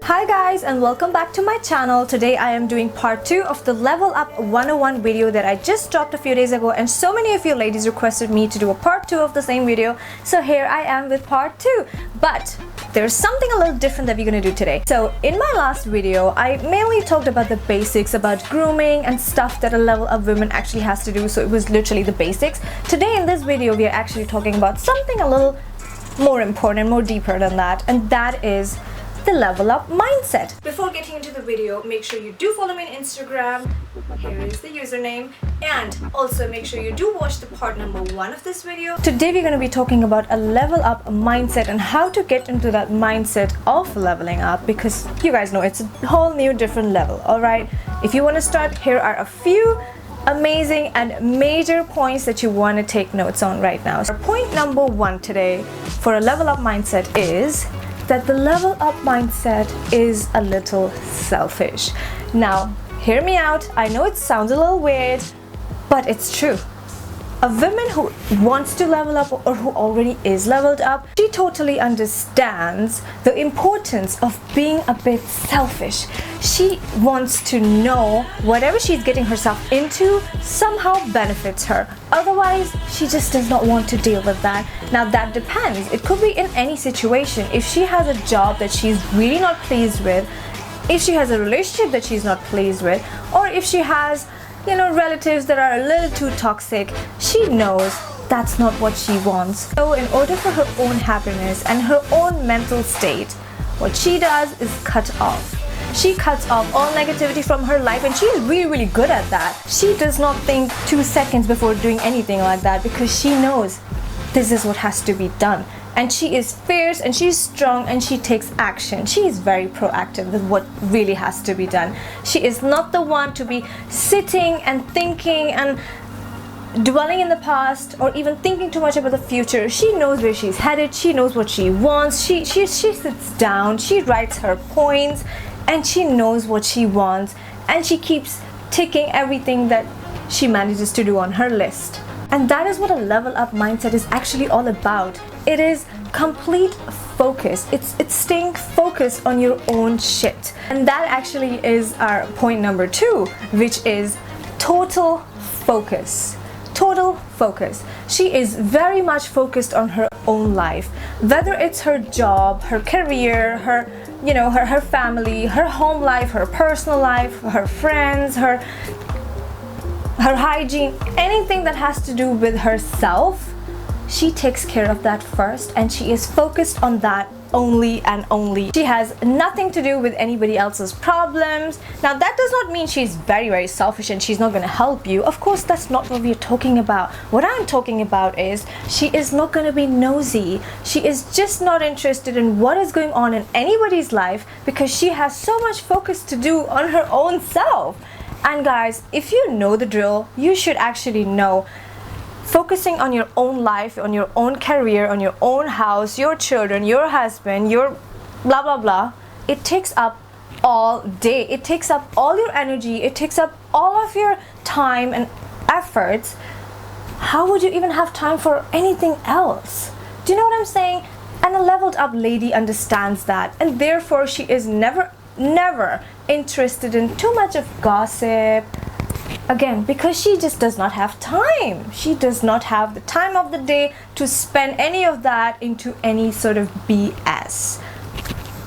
Hi guys, and welcome back to my channel. Today I am doing part 2 of the Level Up 101 video that I just dropped a few days ago, and so many of you ladies requested me to do a part 2 of the same video, so here I am with part 2. But there's something a little different that we're gonna do today. So in my last video I mainly talked about the basics, about grooming and stuff that a level up woman actually has to do, so it was literally the basics. Today in this video we are actually talking about something a little more important, more deeper than that, and that is the level up mindset. Before getting into the video, make sure you do follow me on Instagram. Here is the username, and also make sure you do watch the part number 1 of this video. Today we're going to be talking about a level up mindset and how to get into that mindset of leveling up, because you guys know it's a whole new different level. Alright, if you want to start, here are a few amazing and major points that you want to take notes on right now. So point number 1 today for a level up mindset is that the level up mindset is a little selfish. Now, hear me out. I know it sounds a little weird, but it's true. A woman who wants to level up or who already is leveled up, she totally understands the importance of being a bit selfish. She wants to know whatever she's getting herself into somehow benefits her. Otherwise, she just does not want to deal with that. Now that depends. It could be in any situation. If she has a job that she's really not pleased with, if she has a relationship that she's not pleased with, or if she has relatives that are a little too toxic, she knows that's not what she wants. So in order for her own happiness and her own mental state, what she does is cut off. She cuts off all negativity from her life, and she is really good at that. She does not think 2 seconds before doing anything like that, because she knows this is what has to be done. And she is fierce and she's strong and she takes action. She is very proactive with what really has to be done. She is not the one to be sitting and thinking and dwelling in the past or even thinking too much about the future. She knows where she's headed. She knows what she wants. She sits down, she writes her points, and she knows what she wants, and she keeps ticking everything that she manages to do on her list. And that is what a level up mindset is actually all about. It is complete focus. It's staying focused on your own shit. And that actually is our point number 2, which is total focus. Total focus. She is very much focused on her own life, whether it's her job, her career, her family, her home life, her personal life, her friends, her hygiene, anything that has to do with herself. She takes care of that first, and she is focused on that only and only. She has nothing to do with anybody else's problems. Now that does not mean she's very selfish and she's not going to help you. Of course, that's not what we're talking about. What I'm talking about is she is not going to be nosy. She is just not interested in what is going on in anybody's life, because she has so much focus to do on her own self. And guys, if you know the drill, you should actually know focusing on your own life, on your own career, on your own house, your children, your husband, your blah blah blah, it takes up all day. It takes up all your energy. It takes up all of your time and efforts. How would you even have time for anything else? Do you know what I'm saying? And a leveled up lady understands that, and therefore she is never interested in too much of gossip. Again, because she just does not have time. She does not have the time of the day to spend any of that into any sort of BS.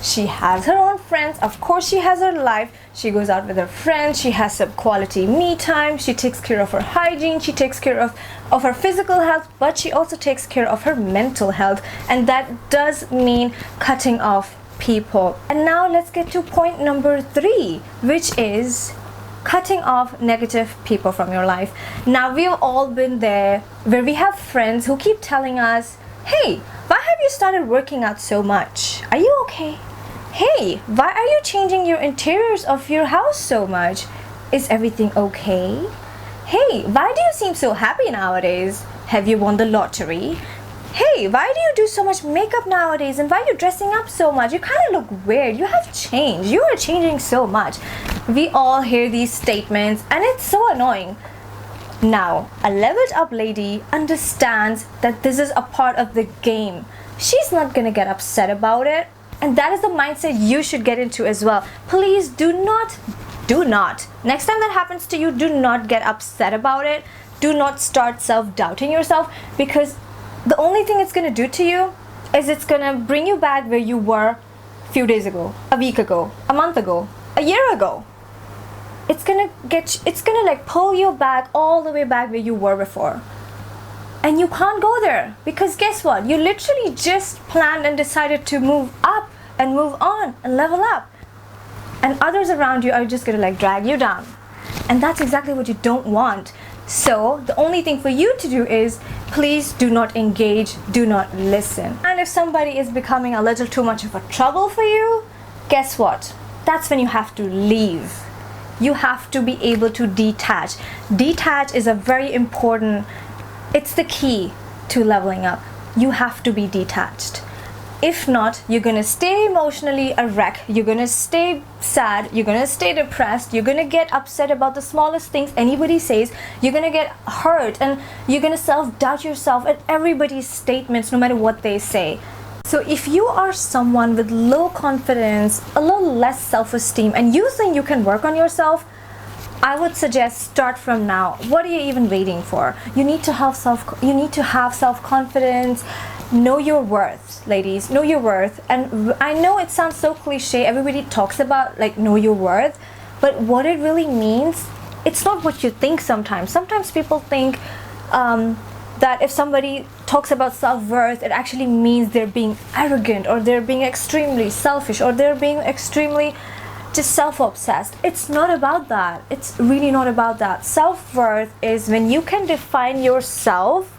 She has her own friends. Of course, she has her life. She goes out with her friends. She has some quality me time. She takes care of her hygiene. She takes care of her physical health, but she also takes care of her mental health. And that does mean cutting off people. And now let's get to point number 3, which is cutting off negative people from your life. Now, we've all been there where we have friends who keep telling us, hey, why have you started working out so much? Are you okay? Hey, why are you changing your interiors of your house so much? Is everything okay? Hey, why do you seem so happy nowadays? Have you won the lottery? Hey, why do you do so much makeup nowadays, and why are you dressing up so much? You kind of look weird. You have changed. You are changing so much. We all hear these statements, and it's so annoying. Now, a leveled up lady understands that this is a part of the game. She's not gonna get upset about it. And that is the mindset you should get into as well. Please do not, next time that happens to you, do not get upset about it. Do not start self-doubting yourself, because the only thing it's going to do to you is it's going to bring you back where you were a few days ago, a week ago, a month ago, a year ago. It's going to like pull you back all the way back where you were before. And you can't go there, because guess what? You literally just planned and decided to move up and move on and level up. And others around you are just going to like drag you down. And that's exactly what you don't want. So the only thing for you to do is, please do not engage, do not listen. And if somebody is becoming a little too much of a trouble for you, guess what? That's when you have to leave. You have to be able to detach. Detach is a very important, it's the key to leveling up. You have to be detached. If not, you're gonna stay emotionally a wreck. You're gonna stay sad. You're gonna stay depressed. You're gonna get upset about the smallest things anybody says. You're gonna get hurt, and you're gonna self-doubt yourself at everybody's statements, no matter what they say. So if you are someone with low confidence, a little less self-esteem, and you think you can work on yourself, I would suggest start from now. What are you even waiting for? You need to have self-confidence. Know your worth, ladies. Know your worth. And I know it sounds so cliche. Everybody talks about like know your worth, but what it really means, it's not what you think sometimes. Sometimes people think that if somebody talks about self-worth, it actually means they're being arrogant, or they're being extremely selfish, or they're being extremely just self-obsessed. It's not about that. It's really not about that. Self-worth is when you can define yourself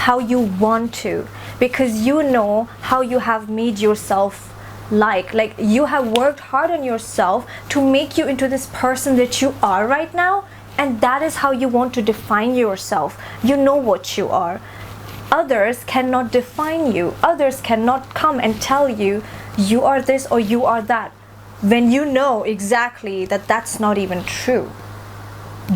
how you want to, because you know how you have made yourself like you have worked hard on yourself to make you into this person that you are right now, and that is how you want to define yourself. You know what you are. Others cannot define you. Others cannot come and tell you you are this or you are that, when you know exactly that that's not even true.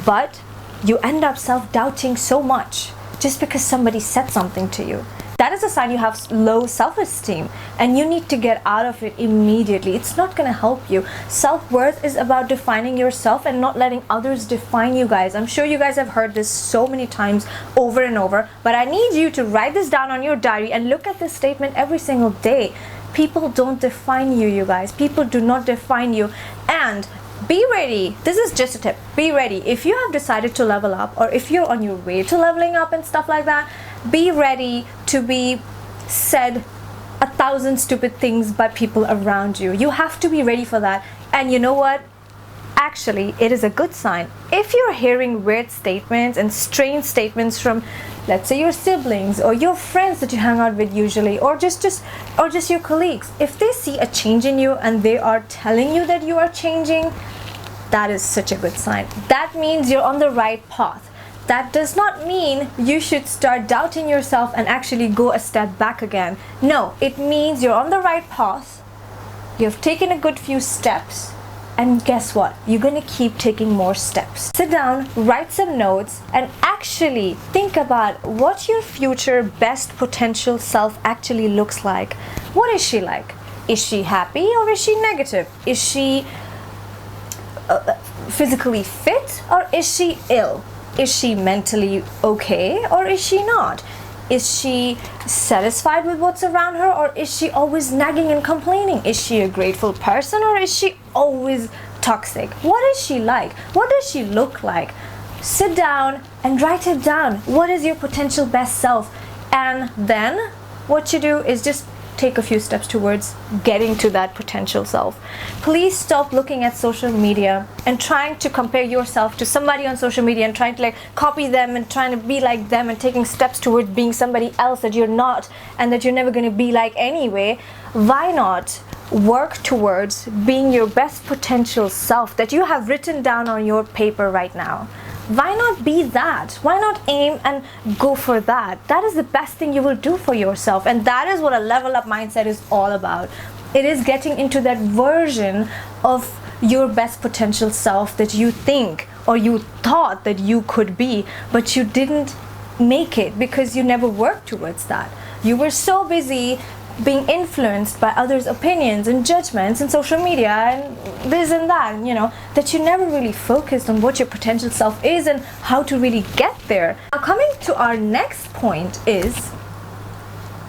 But you end up self-doubting so much just because somebody said something to you. That is a sign you have low self-esteem, and you need to get out of it immediately. It's not going to help you. Self-worth is about defining yourself and not letting others define you, guys. I'm sure you guys have heard this so many times over and over, but I need you to write this down on your diary and look at this statement every single day. People don't define you, you guys. People do not define you. And be ready. This is just a tip. Be ready. If you have decided to level up, or if you're on your way to leveling up and stuff like that, be ready to be said 1,000 stupid things by people around you. You have to be ready for that. And you know what? Actually, it is a good sign. If you're hearing weird statements and strange statements from, let's say, your siblings or your friends that you hang out with usually, or just your colleagues, if they see a change in you and they are telling you that you are changing, that is such a good sign. That means you're on the right path. That does not mean you should start doubting yourself and actually go a step back again. No, it means you're on the right path. You've taken a good few steps. And guess what? You're going to keep taking more steps. Sit down, write some notes, and actually think about what your future best potential self actually looks like. What is she like? Is she happy or is she negative? Is she physically fit or is she ill? Is she mentally okay or is she not? Is she satisfied with what's around her, or is she always nagging and complaining? Is she a grateful person, or is she always toxic? What is she like? What does she look like? Sit down and write it down. What is your potential best self? And then what you do is just take a few steps towards getting to that potential self. Please stop looking at social media and trying to compare yourself to somebody on social media and trying to like copy them and trying to be like them and taking steps towards being somebody else that you're not and that you're never going to be like anyway. Why not work towards being your best potential self that you have written down on your paper right now? Why not be that? Why not aim and go for that? That is the best thing you will do for yourself, and that is what a level up mindset is all about. It is getting into that version of your best potential self that you think or you thought that you could be, but you didn't make it because you never worked towards that. You were so busy being influenced by others' opinions and judgments and social media and this and that, that you never really focused on what your potential self is and how to really get there. Now, coming to our next point is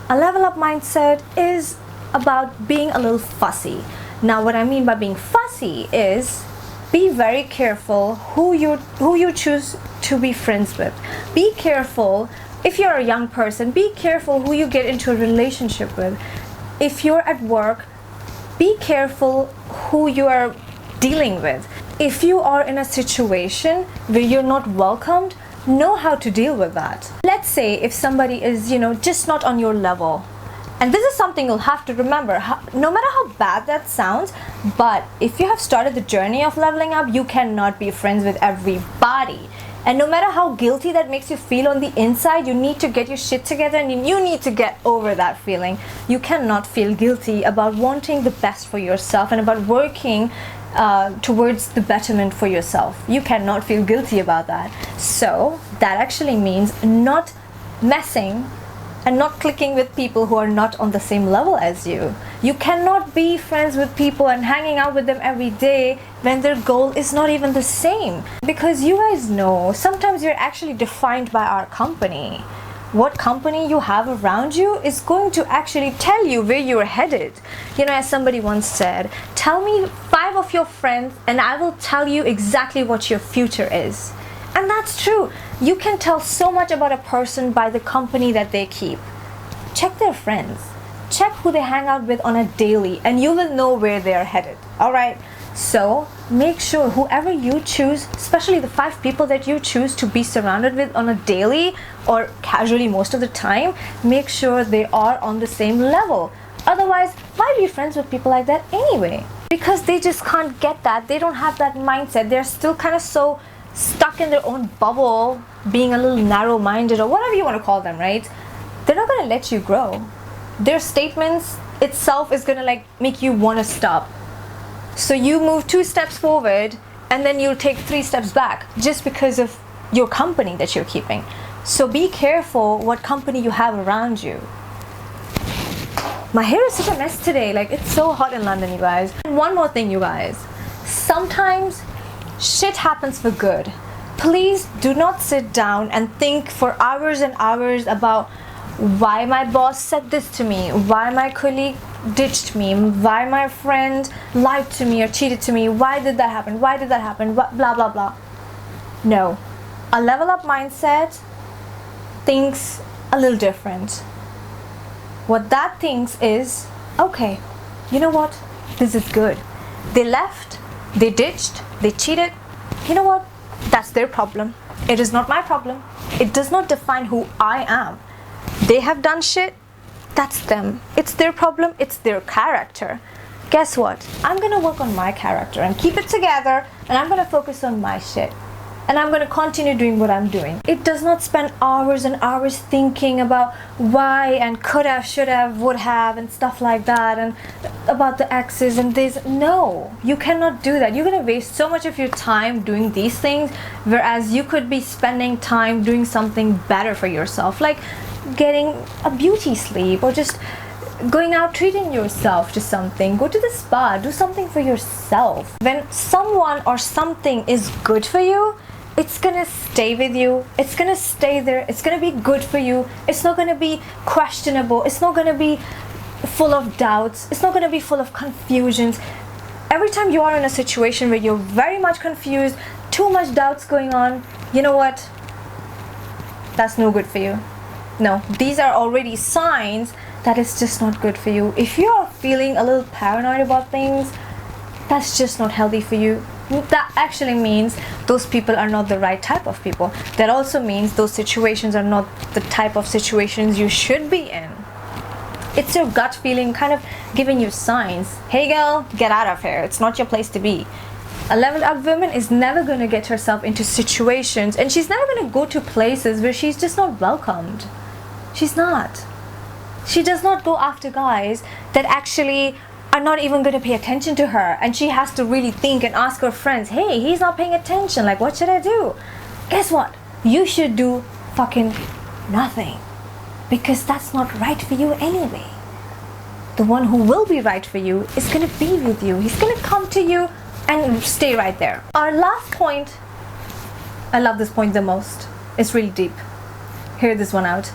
a level up mindset is about being a little fussy. Now, what I mean by being fussy is be very careful who you choose to be friends with. Be careful. If you're a young person, be careful who you get into a relationship with. If you're at work, be careful who you are dealing with. If you are in a situation where you're not welcomed, know how to deal with that. Let's say if somebody is, just not on your level. And this is something you'll have to remember, no matter how bad that sounds, but if you have started the journey of leveling up, you cannot be friends with everybody. And no matter how guilty that makes you feel on the inside, you need to get your shit together and you need to get over that feeling. You cannot feel guilty about wanting the best for yourself and about working towards the betterment for yourself. You cannot feel guilty about that. So that actually means not messing and not clicking with people who are not on the same level as you. You cannot be friends with people and hanging out with them every day when their goal is not even the same. Because you guys know, sometimes you're actually defined by our company. What company you have around you is going to actually tell you where you're headed. As somebody once said, tell me 5 of your friends and I will tell you exactly what your future is. And that's true. You can tell so much about a person by the company that they keep. Check their friends. Check who they hang out with on a daily and you will know where they're headed. Alright? So make sure whoever you choose, especially the 5 people that you choose to be surrounded with on a daily or casually most of the time, make sure they are on the same level. Otherwise, why be friends with people like that anyway? Because they just can't get that. They don't have that mindset. They're still kind of so stuck in their own bubble, being a little narrow-minded or whatever you want to call them, right? They're not going to let you grow. Their statements itself is going to make you want to stop. So you move 2 steps forward and then you'll take 3 steps back just because of your company that you're keeping. So be careful what company you have around you. My hair is such a mess today. It's so hot in London, you guys. And one more thing, you guys. Sometimes shit happens for good. Please do not sit down and think for hours and hours about why my boss said this to me, why my colleague ditched me, why my friend lied to me or cheated to me, why did that happen, blah blah blah. No. A level up mindset thinks a little different. What that thinks is, okay, you know what? This is good. They left, they ditched, they cheated. You know what? That's their problem. It is not my problem. It does not define who I am. They have done shit. That's them. It's their problem. It's their character. Guess what? I'm gonna work on my character and keep it together, and I'm gonna focus on my shit. And I'm gonna continue doing what I'm doing. It does not spend hours and hours thinking about why and could have, should have, would have, and stuff like that, and about the exes and this. No, you cannot do that. You're gonna waste so much of your time doing these things, whereas you could be spending time doing something better for yourself, like getting a beauty sleep or just going out treating yourself to something. Go to the spa, do something for yourself. When someone or something is good for you, it's gonna stay with you, it's gonna stay there, it's gonna be good for you, it's not gonna be questionable, it's not gonna be full of doubts, it's not gonna be full of confusions. Every time you are in a situation where you're very much confused, too much doubts going on, you know what? That's no good for you. No, these are already signs that it's just not good for you. If you are feeling a little paranoid about things, that's just not healthy for you. That actually means those people are not the right type of people. That also means those situations are not the type of situations you should be in. It's your gut feeling kind of giving you signs. Hey girl, get out of here. It's not your place to be. A leveled up woman is never going to get herself into situations, and she's never going to go to places where she's just not welcomed. She's not. She does not go after guys that actually are not even going to pay attention to her, and she has to really think and ask her friends, hey, he's not paying attention, what should I do? Guess what? You should do fucking nothing, because that's not right for you anyway. the one who will be right for you is going to be with you. He's going to come to you and stay right there. Our last point, I love this point the most. It's really deep. Hear this one out.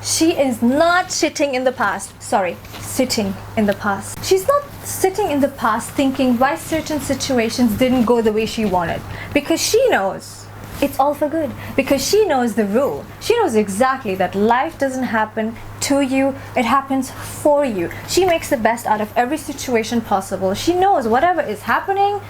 She is not sitting in the past. Sorry, sitting in the past. She's not sitting in the past thinking why certain situations didn't go the way she wanted. Because she knows it's all for good. Because she knows the rule. She knows exactly that life doesn't happen to you, it happens for you. She makes the best out of every situation possible. She knows whatever is happening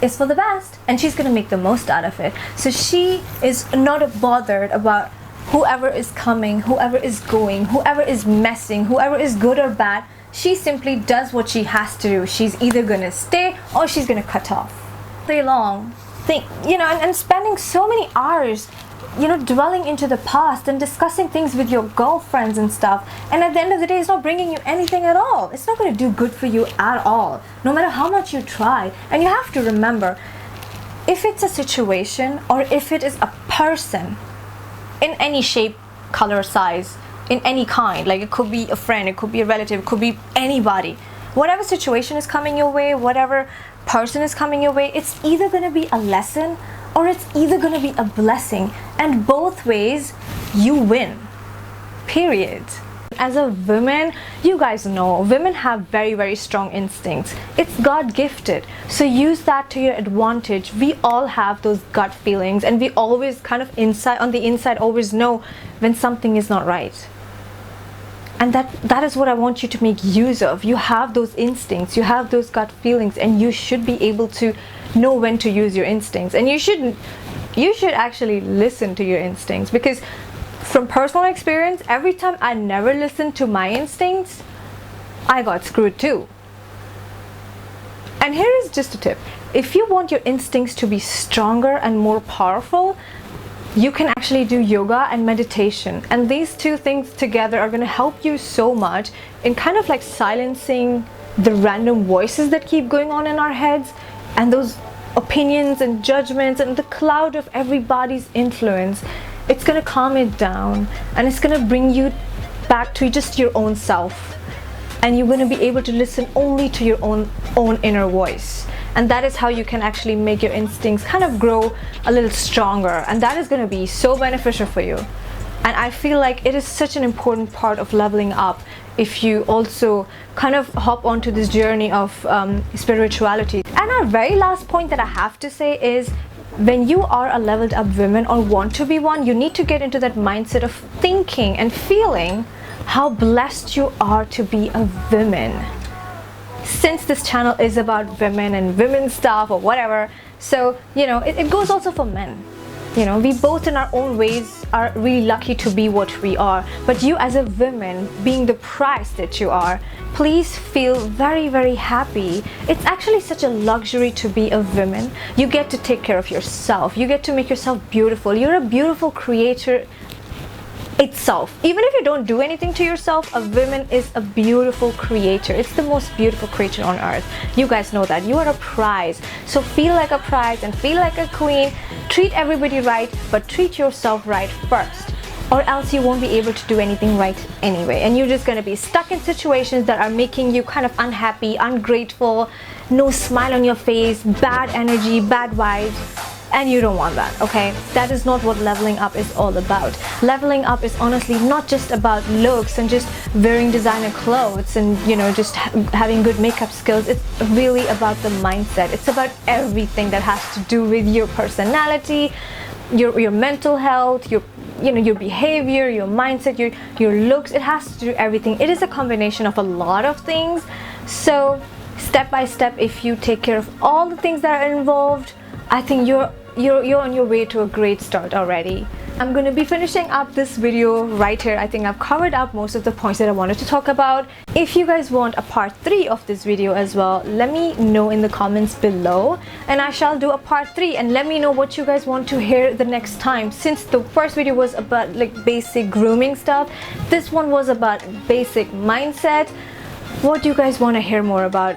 is for the best, and she's gonna make the most out of it. So she is not bothered about whoever is coming, whoever is going, whoever is messing, whoever is good or bad. She simply does what she has to do. She's either gonna stay or she's gonna cut off. Day long, and spending so many hours, dwelling into the past and discussing things with your girlfriends and stuff, and at the end of the day it's not bringing you anything at all. It's not going to do good for you at all, no matter how much you try. And you have to remember, if it's a situation or if it is a person in any shape, color, size, in any kind, like it could be a friend, it could be a relative, it could be anybody, whatever situation is coming your way, whatever person is coming your way, it's either going to be a lesson or it's either going to be a blessing, and both ways you win, period. As a woman, you guys know women have very, very strong instincts. It's God gifted, so use that to your advantage. We all have those gut feelings, and we always kind of on the inside always know when something is not right. And that is what I want you to make use of. You have those instincts, you have those gut feelings, and you should be able to know when to use your instincts. And you should actually listen to your instincts, because from personal experience, every time I never listened to my instincts, I got screwed too. And here is just a tip. If you want your instincts to be stronger and more powerful, you can actually do yoga and meditation, and these two things together are going to help you so much in kind of like silencing the random voices that keep going on in our heads, and those opinions and judgments and the cloud of everybody's influence. It's going to calm it down, and it's going to bring you back to just your own self, and you're going to be able to listen only to your own inner voice. And that is how you can actually make your instincts kind of grow a little stronger, and that is going to be so beneficial for you. And I feel like it is such an important part of leveling up if you also kind of hop onto this journey of spirituality. And our very last point that I have to say is, when you are a leveled up woman or want to be one, you need to get into that mindset of thinking and feeling how blessed you are to be a woman. Since this channel is about women and women's stuff or whatever, so it goes also for men. We both in our own ways are really lucky to be what we are, but you as a woman, being the prize that you are, please feel very, very happy. It's actually such a luxury to be a woman. You get to take care of yourself, you get to make yourself beautiful. You're a beautiful creator itself. Even if you don't do anything to yourself, a woman is a beautiful creator. It's the most beautiful creature on earth. You guys know that. You are a prize. So feel like a prize and feel like a queen. Treat everybody right, but treat yourself right first, or else you won't be able to do anything right anyway, and you're just going to be stuck in situations that are making you kind of unhappy, ungrateful, no smile on your face, bad energy, bad vibes. And you don't want that, okay? That is not what leveling up is all about. Leveling up is honestly not just about looks and just wearing designer clothes and just having good makeup skills. It's really about the mindset. It's about everything that has to do with your personality, your mental health, your behavior, your mindset, your looks. It has to do everything. It is a combination of a lot of things. So step by step, if you take care of all the things that are involved, I think you're on your way to a great start already. I'm going to be finishing up this video right here. I think I've covered up most of the points that I wanted to talk about. If you guys want a part 3 of this video as well, let me know in the comments below, and I shall do a part 3, and let me know what you guys want to hear the next time. Since the first video was about like basic grooming stuff, this one was about basic mindset. What do you guys want to hear more about?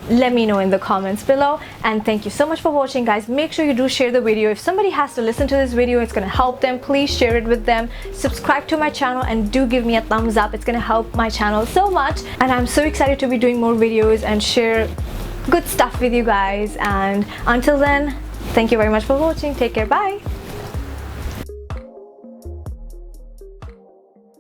let me know in the comments below. And thank you so much for watching, guys. Make sure you do share the video. If somebody has to listen to this video, it's gonna help them. Please share it with them. Subscribe to my channel and do give me a thumbs up. It's gonna help my channel so much, and I'm so excited to be doing more videos and share good stuff with you guys. And until then, thank you very much for watching. Take care. Bye.